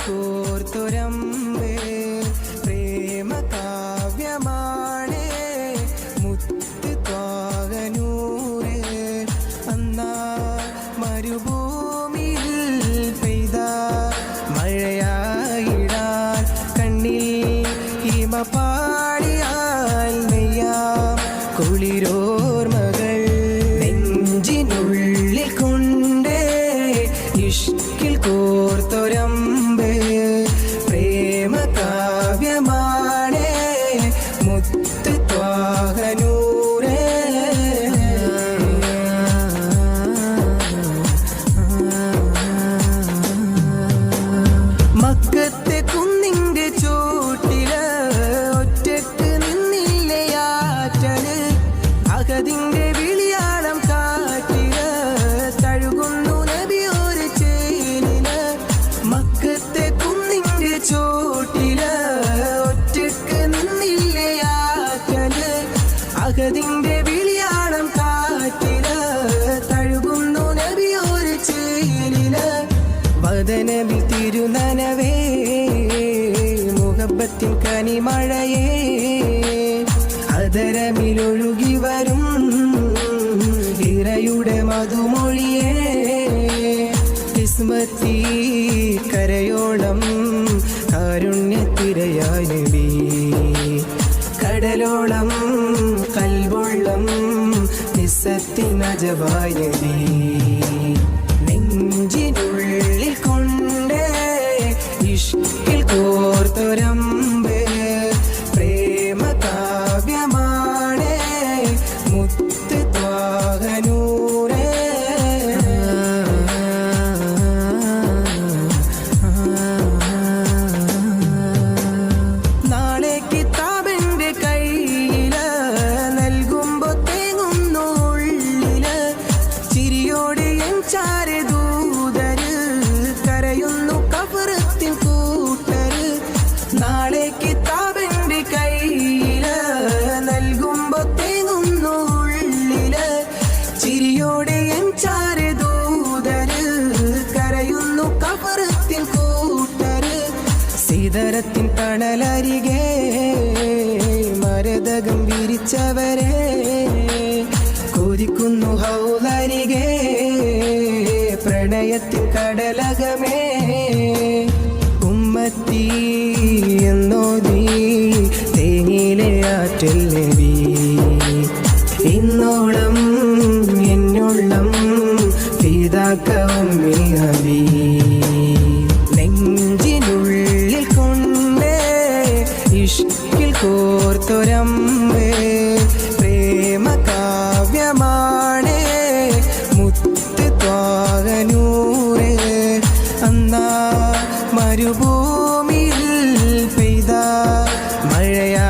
കോർത്തൊരമ്പേ പ്രേമ കാവ്യമാണേ മുത്ത് ത്വാഗനൂരേ അന്നാ മരുഭൂമിയിൽ പെയ്ത മഴയായിടാൻ കണ്ണിൽ ഹിമ പാടിയാൽ നെയ്യാം കുളിരോർമകൾ നെഞ്ചിനുള്ളിൽ കൊണ്ടേ ഇഷ്കിൽ കോർത്തൊരമ്പേ പ്രേമ കാവ്യമാണേ മുത്ത് ത്വാഗനൂരേ മക്കത്തെ കുന്നിന്റെ ചോട്ടില് ഒറ്റക്ക് നിന്നില്ലയാറ്റല് അകതിന്റെ വിളിയാളം കാറ്റില് തഴുകുന്നു നബിയൊരു ചേലില് മക്കത്തെ കുന്നിന്റെ ചോട്ടില് ഒറ്റക്ക് നിന്നില്ലയാറ്റല് അകതിന്റെ വിളിയാളം കാറ്റില് തഴുകുന്നു നബിയൊരു ചേലില് വദനബിൽ തിരുനനവേ മുഹബത്തിൻ കനിമഴയേ അതരമിലൊഴുകി വരും ഇറയുടെ മധുമൊഴിയേ കിസ്മത്തി കരയോളം കാരുണ്യത്തിരയായ നബി കടലോളം കൽവൊള്ളം നിസ്സത്തിനജവായ നബി നെഞ്ചിനുള്ളിൽ കൊണ്ടേ ഇഷ്കിൽ കോർത്തൊരമ്പേ പ്രേമ കാവ്യമാണേ മുത്ത് ത്വാഗനൂരേ നാളെ കിതാബിന്റെ കയ്യില് നൽകുമ്പോ തേങ്ങുന്നു ഉള്ളില് ചിരിയോടെ എൻ ചാരെ ദൂതര് കരയുന്നു കബറത്തിൻ കൂട്ടര് നാളെ കിതാബിന്റെ കയ്യില് നൽകുമ്പോ തേങ്ങുന്നു ഉള്ളില് ചിരിയോടെ എൻ ചാരെ ദൂതര് കരയുന്നു കബറത്തിൻ കൂട്ടര് സീതരത്തിൻ തണലരികെ മരതകം വിരിച്ചവരെ കൊതിക്കുന്നു ഹൗലരികെ പ്രണയത്തിൻ കടലകമേ ഉമ്മത്തി എന്നോതി തേങ്ങിലെ ആറ്റൽ നബി ഇന്നോളം എന്നോളം ഫിദാക ഉമ്മി ഹബീ നെഞ്ചിനുള്ളിൽ കൊണ്ടേ ഇഷ്കിൽ കോർത്തൊരമ്പേ പ്രേമ കാവ്യമാണേ മുത്ത് ത്വാഗനൂരേ അന്നാ മരുഭൂമിയിൽ പെയ്ത മഴയാ